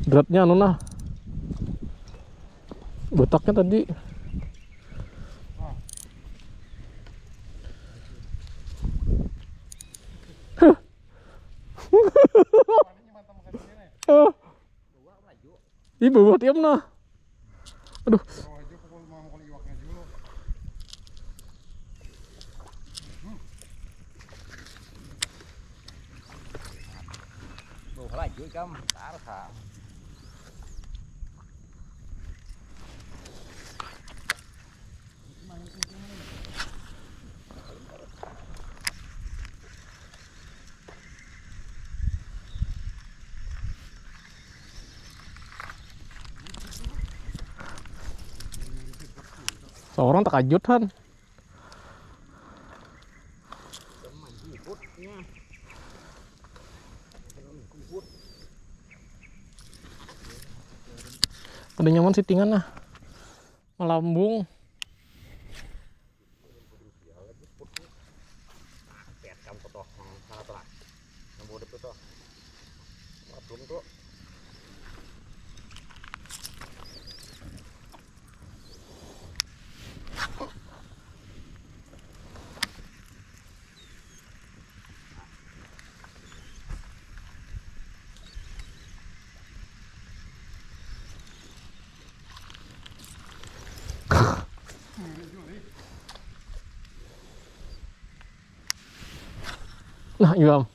Beratnya anu nah. Botaknya tadi. Di bawah tiap nah. Aduh. Laju kam, taruh ha. Seorang terkejut kan. Ada nyaman sittingan nah. Melambung. Nah, iya.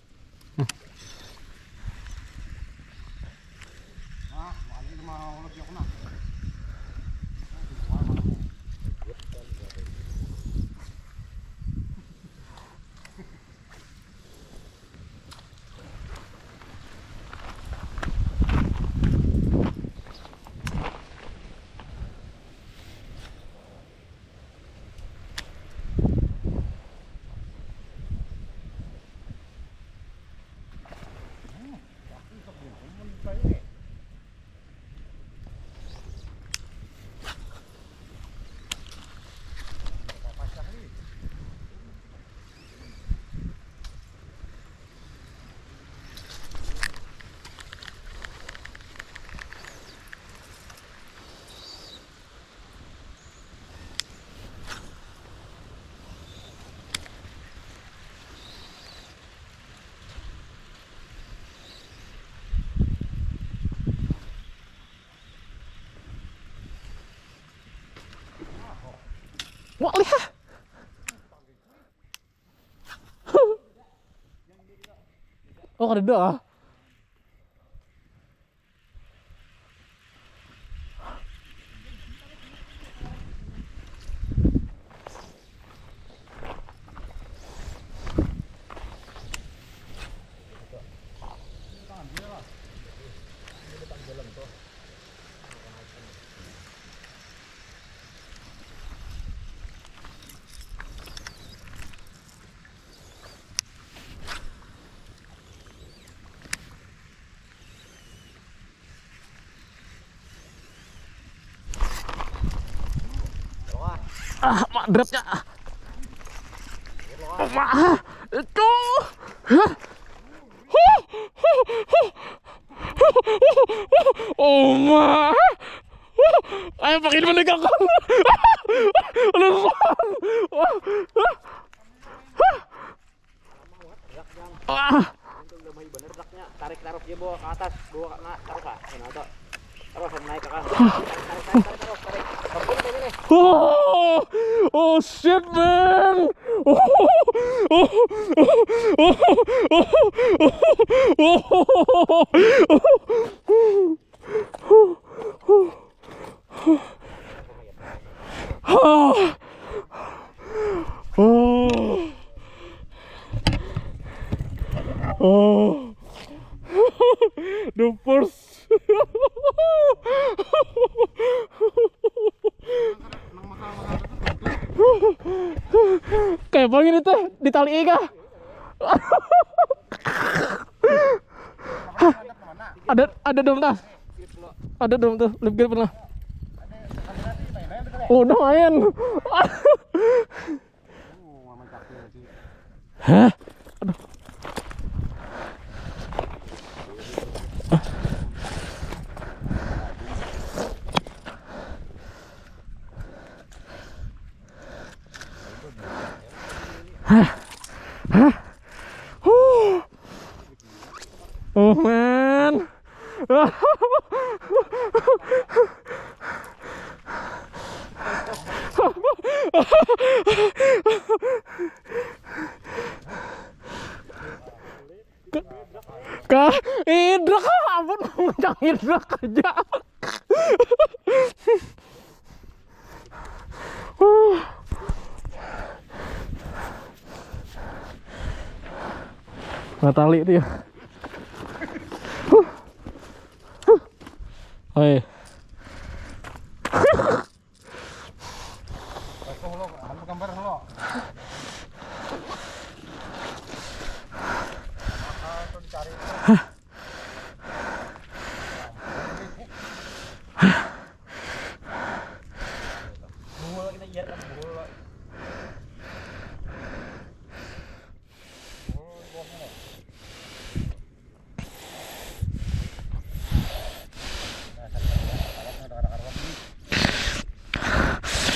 Wah, lihat. Oh, ada doa. Mak dropnya. Mak, itu. Oh, mak. Ayo pakai menegakkan. Tarik dia bawa ke atas, bawa ke taruh kah? Terus naik ke atas. Tarik. Oh shit, man. The first. Kayak bang ini teh di tali ika. Ada dong tas. Ada dong tuh, lebih pernah. Oh, udah main. Hah? Aduh. Oh man. Kah, hidrak ampun, ngajak hidrak aja. Nggak tali itu ya. Oi. Gambar lo.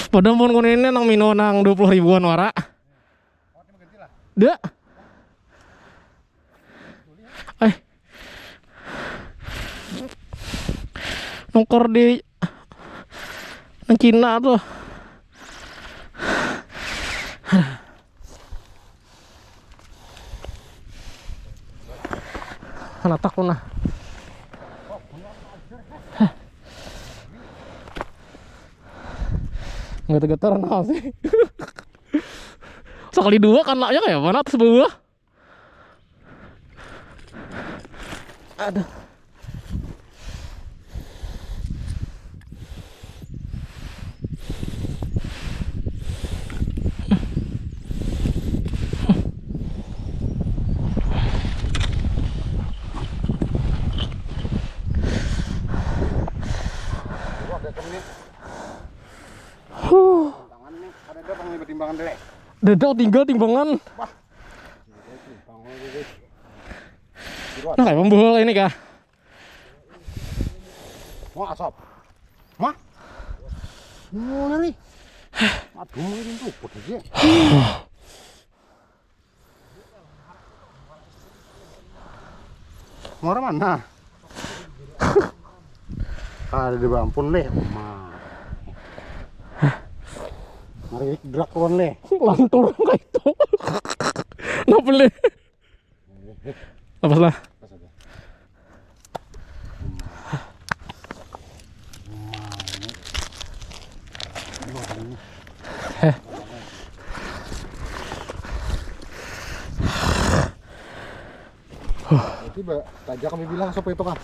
Padahal pun ini nang mino nang 20 ribuan wara. Dah. Nongkor di nang Cina tuh. Anak takut nah. Getar-getar nah sih. Sekali dua kan laknya kayak mana atas bawah. Aduh. Dedok tinggal timbangan. Nah kayak pembual ini kah? Mau asap? Mah? Mana nih? Aduh, ini tuh putih. Mau mana? Ada di bampun leh, mah. Mari gerak kawan leh. Lantur kayak itu. Napa leh? Apa salah? Tiba, tajak kami bilang siapa itu kan?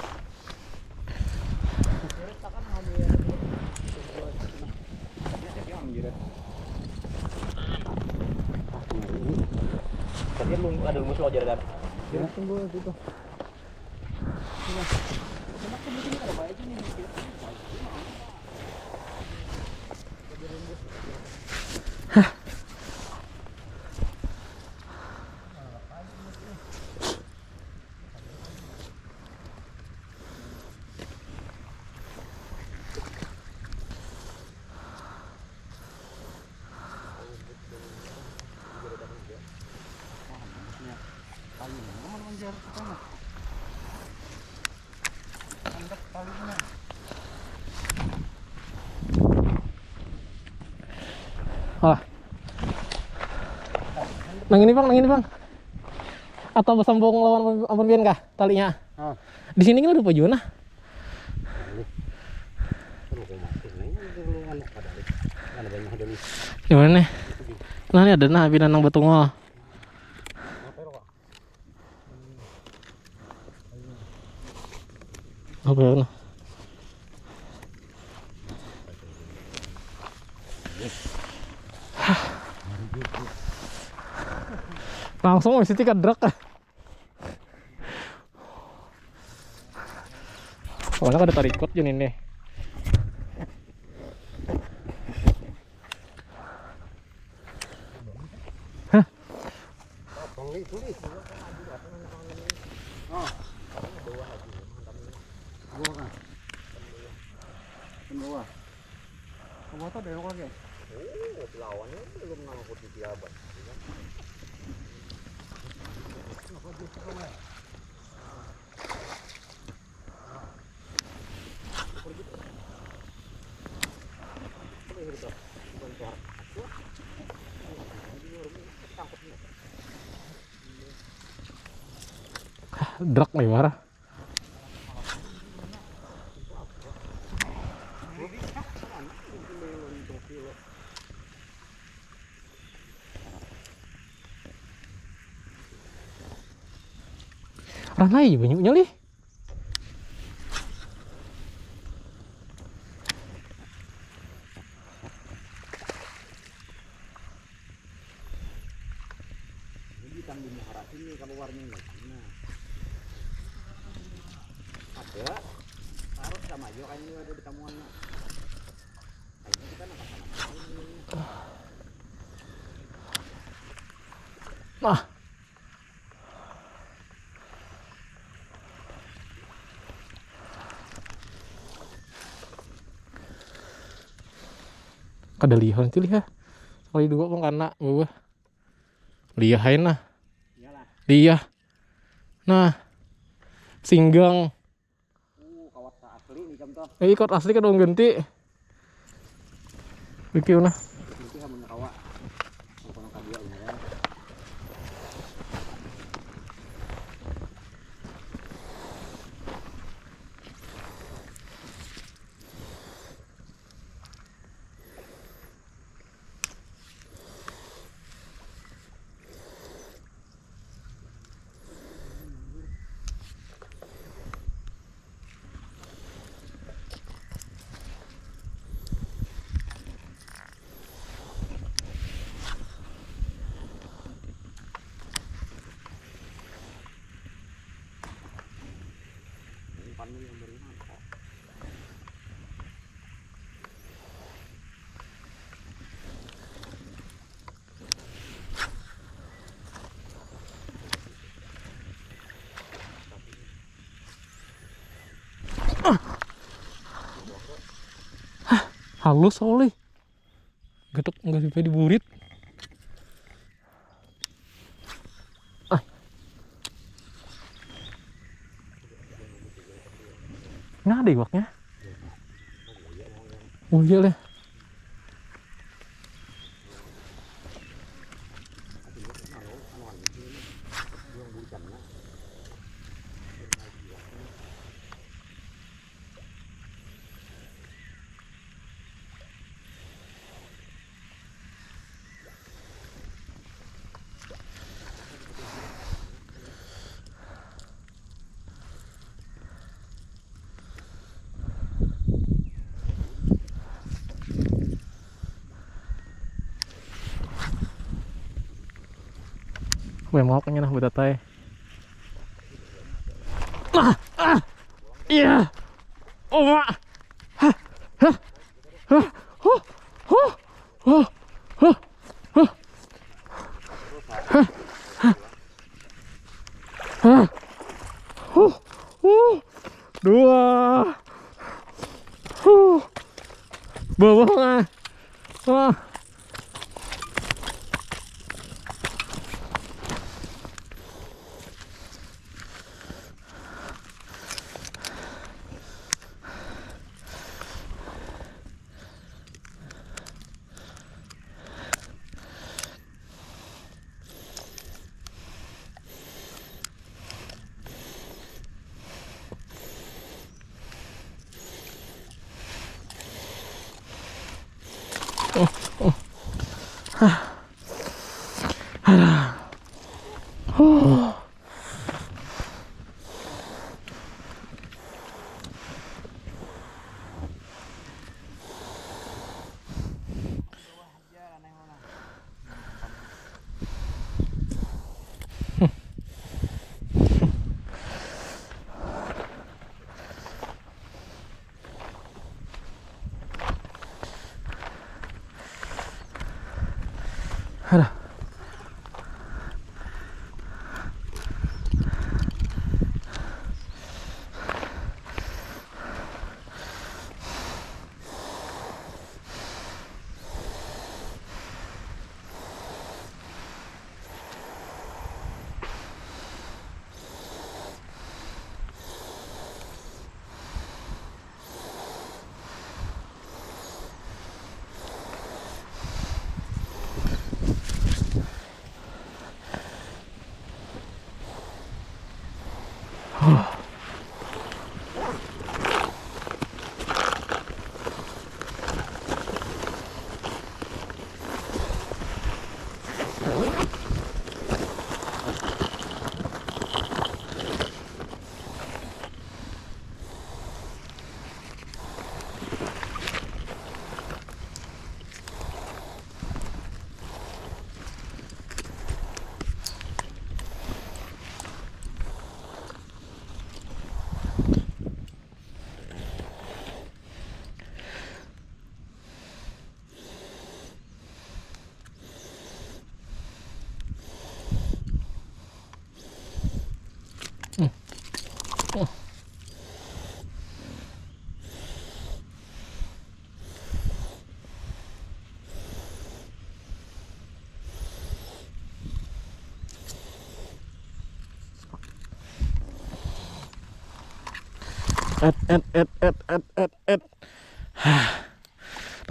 Tadi lu ada musuh aja kan. Ya, tunggu itu. Alah. Nang ini bang. Atau bersambung lawan ampun pian kah talinya? Di sini kan ada pajuan nah. Gimana nih? Nah ini ada nah binatang betungol. Apa ya? Langsung mesti tiga drak. Soalnya ada tarikot jen ini. Hah? Kamu tahu dari mana? Lawannya belum nama putih abad. Drak nih marah. Ranai banyaknya lih. Ikan di muara sini kalau warnanya. Nah. Ada. Harus sama aja kan ini ada di tamuannya. Kayaknya kita nangkap sama. Nah. Kada lihat itu lihat. Kali dua pun karena gua lihain nah. Iyalah. Dia. Nah. Singgang. Kawat asli nih jam toh. Ikut asli kan dong ganti. Bikin nah. Nanti kamu kawat. Kalau nangkap dia ini ya. Umpan yang beri mantap. Halus oleh. Getuk nggak sampai diburit. Nggak ada iwaknya. Oh iya lah. Gue mau pengen nah buat tay. Iya. Oh mak. Dua. Bawah. Aduh.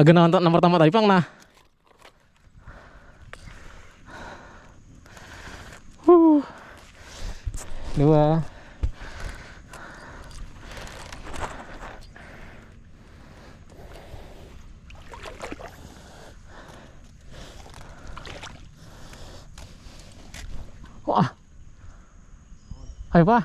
Lagi nonton nomor pertama tadi pang nah. Dua. Wah. Ayo pak.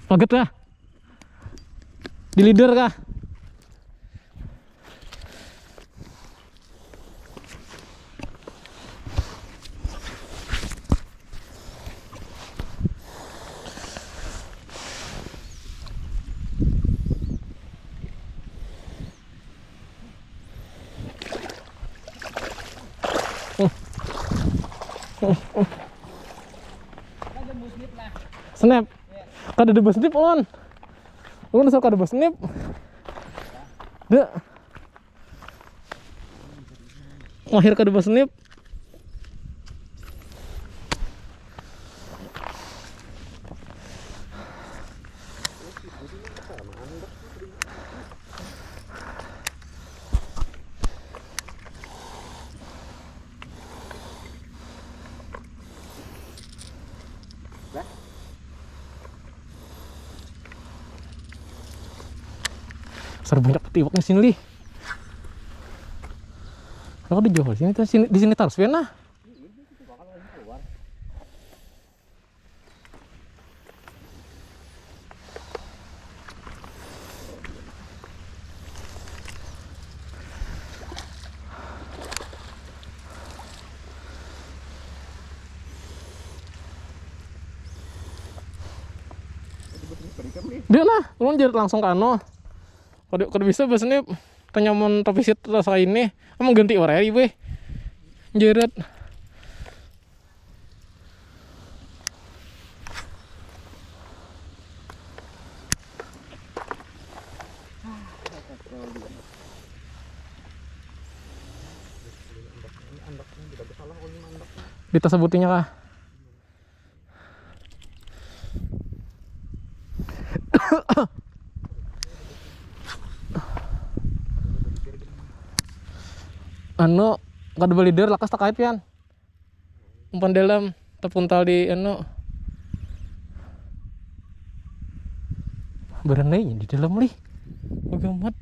Paget kah? Di leader kah? Snap. Kada ada snip on. Ulun sok kada snip. Dek. Mahir kada snip. Besar banyak petiwaknya sini li. Kalau dijual sini, di sini taruh nah. Dia lah, ulun jadi langsung kano. Kalau bisa biasanya tanyaman tapi sit rasa ini emang ganti orari weh jerat ditasebutinya kah? Anu kada leader lakas tak kait pian umpan dalam tepuntal di anu berenai di dalam lih bagamat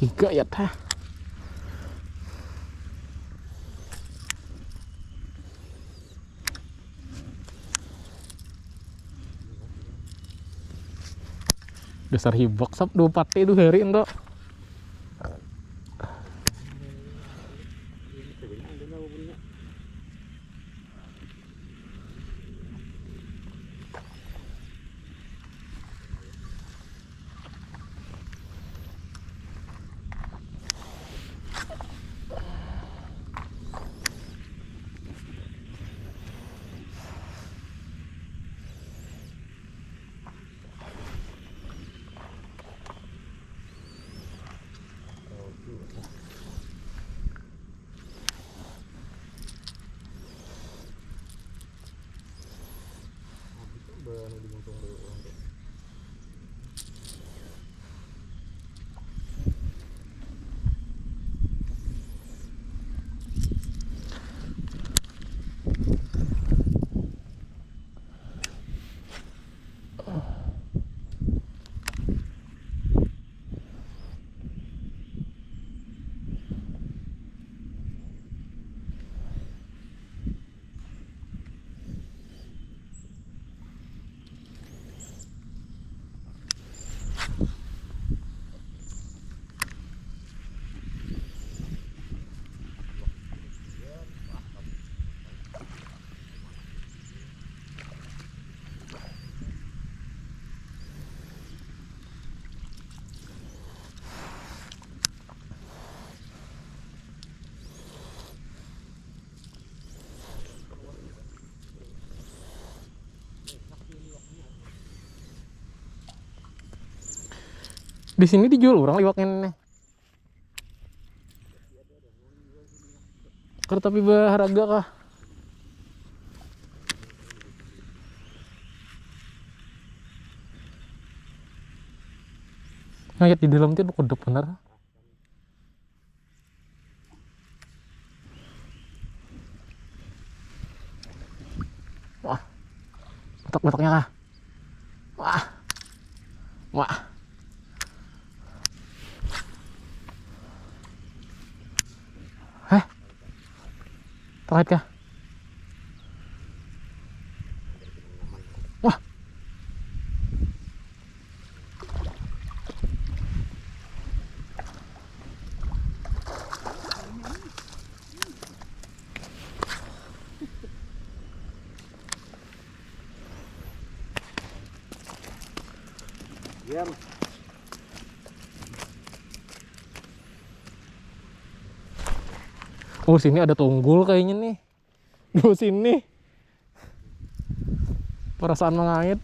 higa ya tah. Dasar hibok sap 2 pati itu hari endo. Di sini dijual orang liwak ini. Karena tapi berharga kah? Ngayat di dalam itu kodok bener. Wah, batok-batoknya kah? Wah, wah. Terkait kah? Wah. Diam. Oh, sini ada tunggul kayaknya nih. Di sini. Perasaan mengait.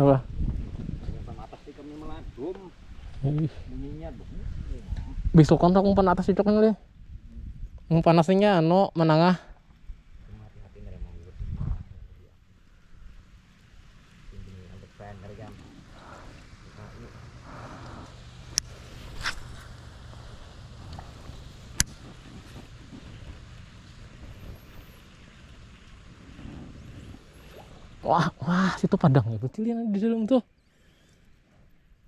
Apa? Yang atas sih kami meladum. Ih, Bunyinya dong. besok kan tak umpan atas itu kan le. Panasnya anu menengah. Hati-hati dari manggut. Ini ada fan dari jam. Wah, wah, situ padang ya betul ya di dalam tuh.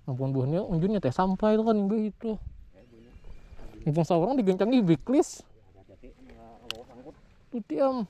Ampun buahnya unjunnya teh sampai itu kan itu. Mumpung seorang digencangi biklis. Hati-hati kalau sangkut. Tuh diam.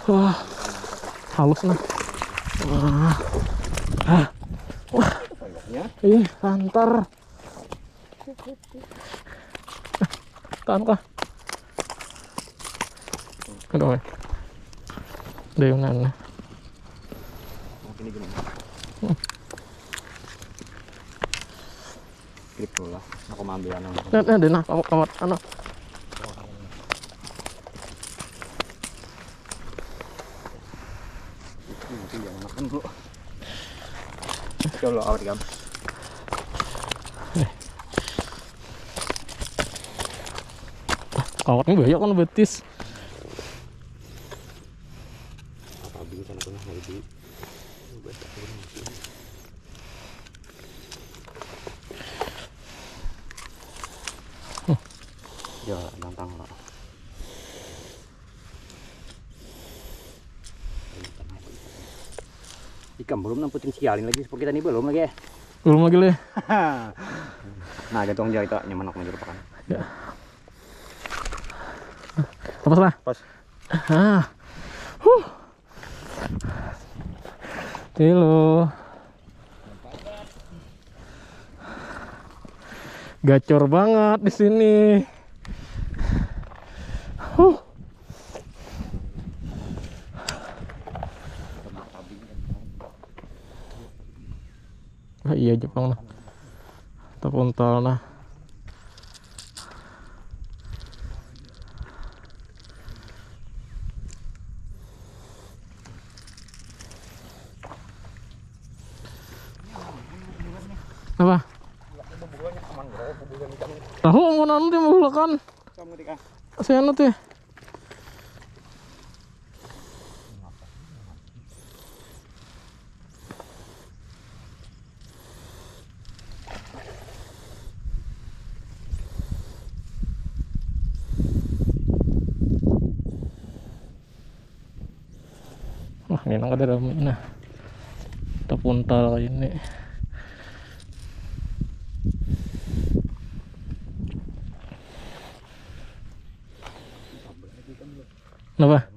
Wah, halus nah. Wah, ih, santar. Tahan kah? Aduh, dayunan. Ini gini. Klip dulu lah. Aku mau ambil anu. Nah, kamar anu. Nanti jangan makan dulu. Coba awet kan. Kawatnya banyak kan betis. Apa bingung sana punya lagi. Ya, nantang lah. Ikan belum namputin sialin lagi seperti kita ini belum lagi. Belum lagi le. Nah, gantung jari itu nyaman aku menjadi pakan. Ya. Apa salah? Pas. Ah. Halo. Gacor banget di sini. Ah, iya Jepang nah. Terpuntal nah. Apa? Tahu mau nanti mau kan? Kamu ketika Saya nanti. ini nang ada rame nah. Tapuntal kayak ini. Kenapa?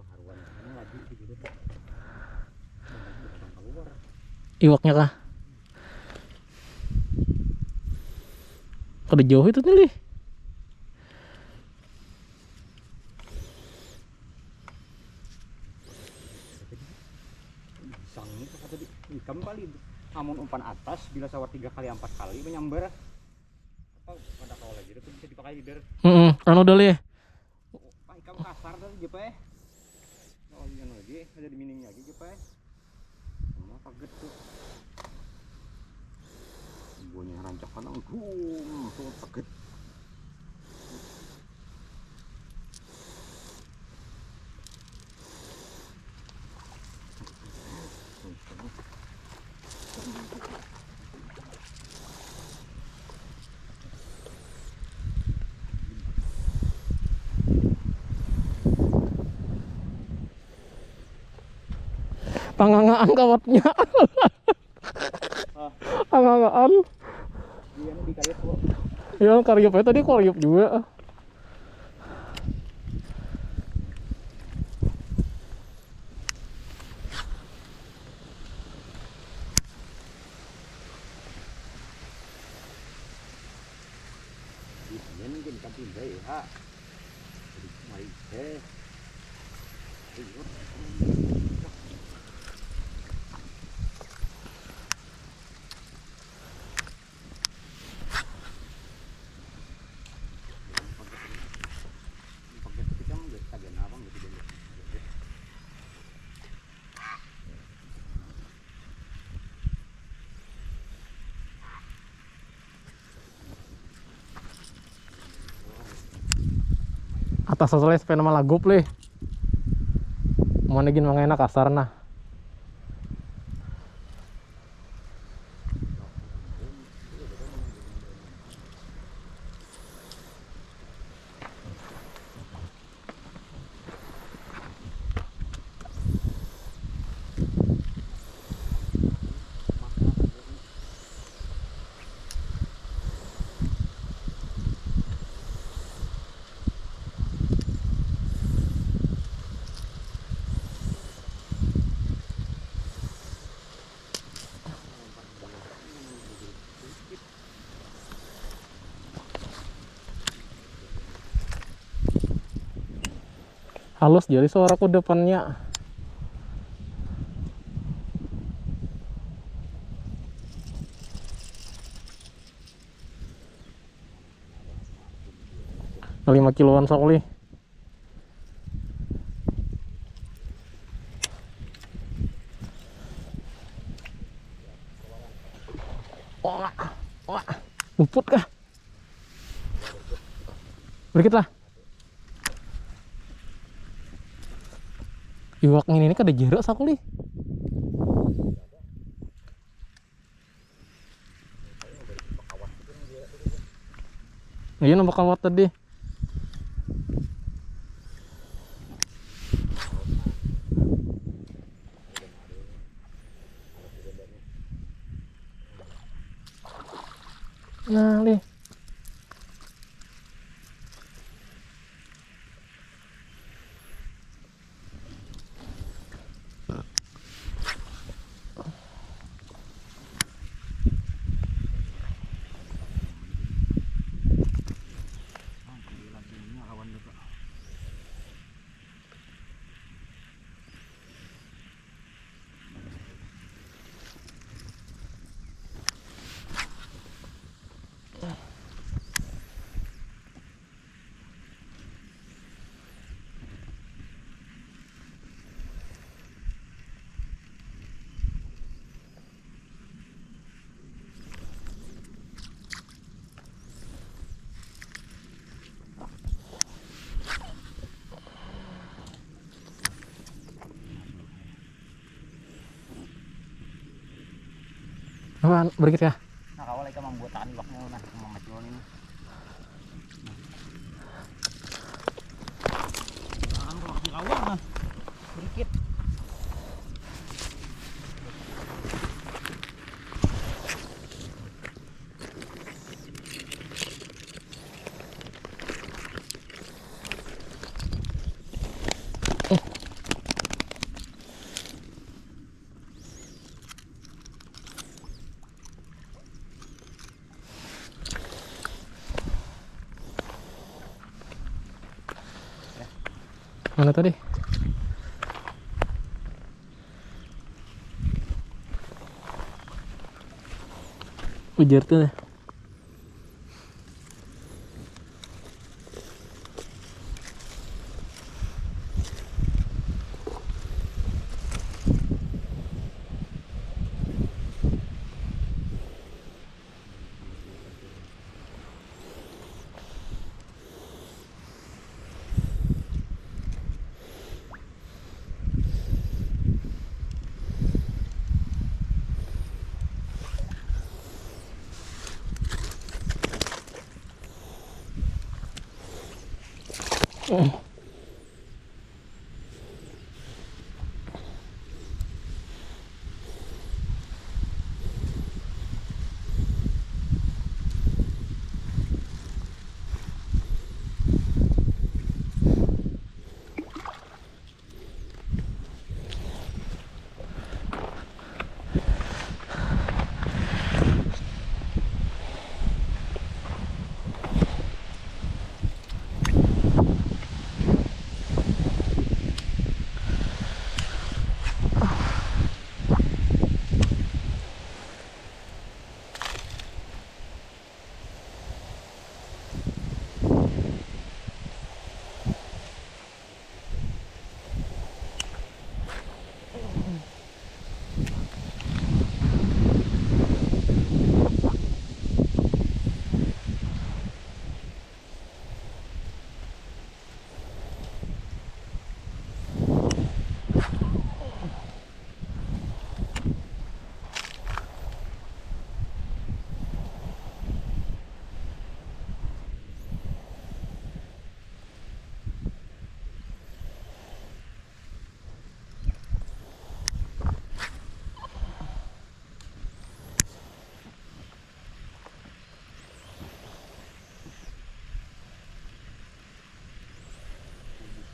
Iwaknya kah? Kada jauh itu nih. Sang itu kata di ikan kali amun umpan atas bila sawar 3 kali 4 kali menyambar apa pada kau lagi itu bisa dipakai hider. Anu udah lih. Ikan kasar dari jepe. Oh iya lagi ada di miningnya lagi jepe. Semua kaget tuh. Ibunya rancak kan tuh kaget. Pangangaan kawatnya. Pangangaan. Iya di karet tuh. Ya karyop ya tadi karyop juga. Ini mungkin kan pindah ya. Jadi mari deh. Atas soalnya sepeda nama lagup leh. Mau negin mangena kasar nah. Halus jadi suaraku depannya. Nah, 5 kiloan sokli. Wah, wah, luput kah? Berikit lah. Iwak ini kada jeruk sakuli. Iya nampak kawat tadi. Nah, lih. Apaan? Berikit ya? Nah kalau lagi membuat tahan iwaknya nah sama macul ini. Nah, kalau di kawan nah sedikit. mana tadi? Ujar tuh.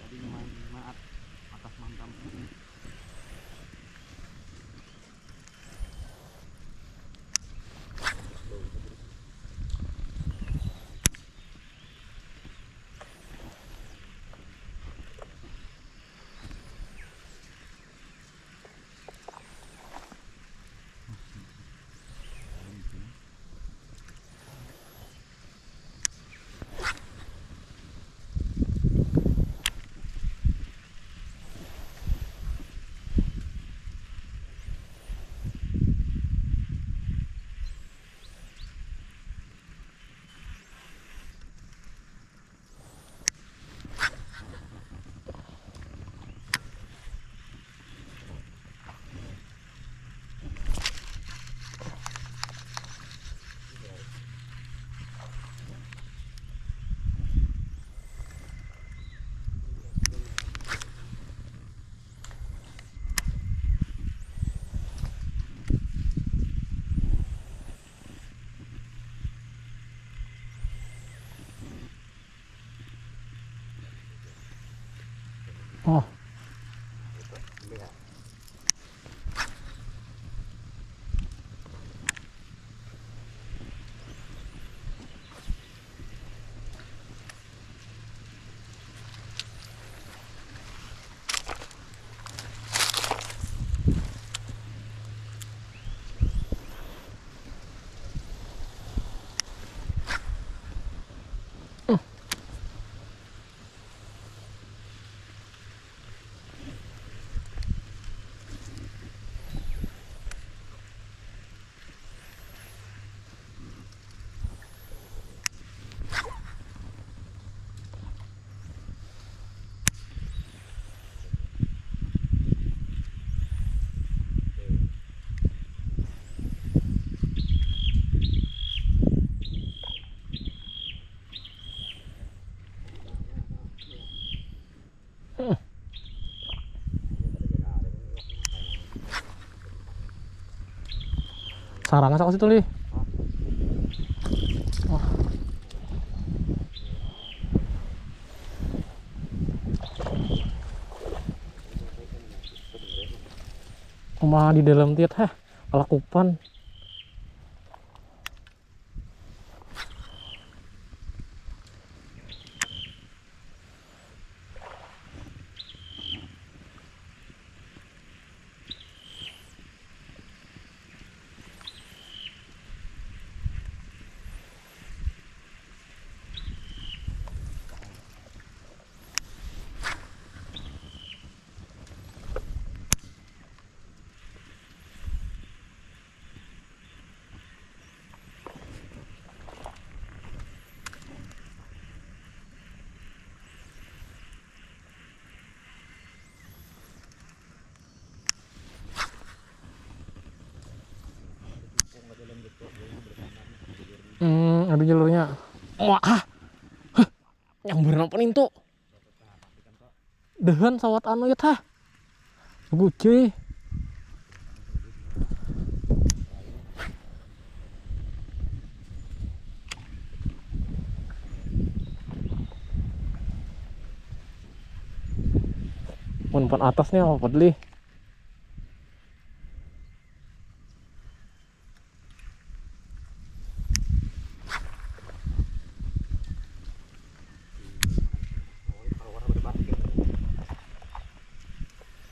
Tadi maat atas mantap. Oh, sarang masak situ li. Wah. Kumaha di dalam tiat heh, kalakupan. Ada jalurnya. Wah, hah, nyamber apa nih tuh? Dehan sawat anu ya tah. Guci. Mun atasnya apa peduli? Kalau orang berbasket.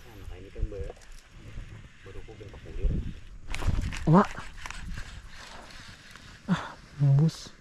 Nah, ini kan berhubung dengan kulir. Mak. Bus.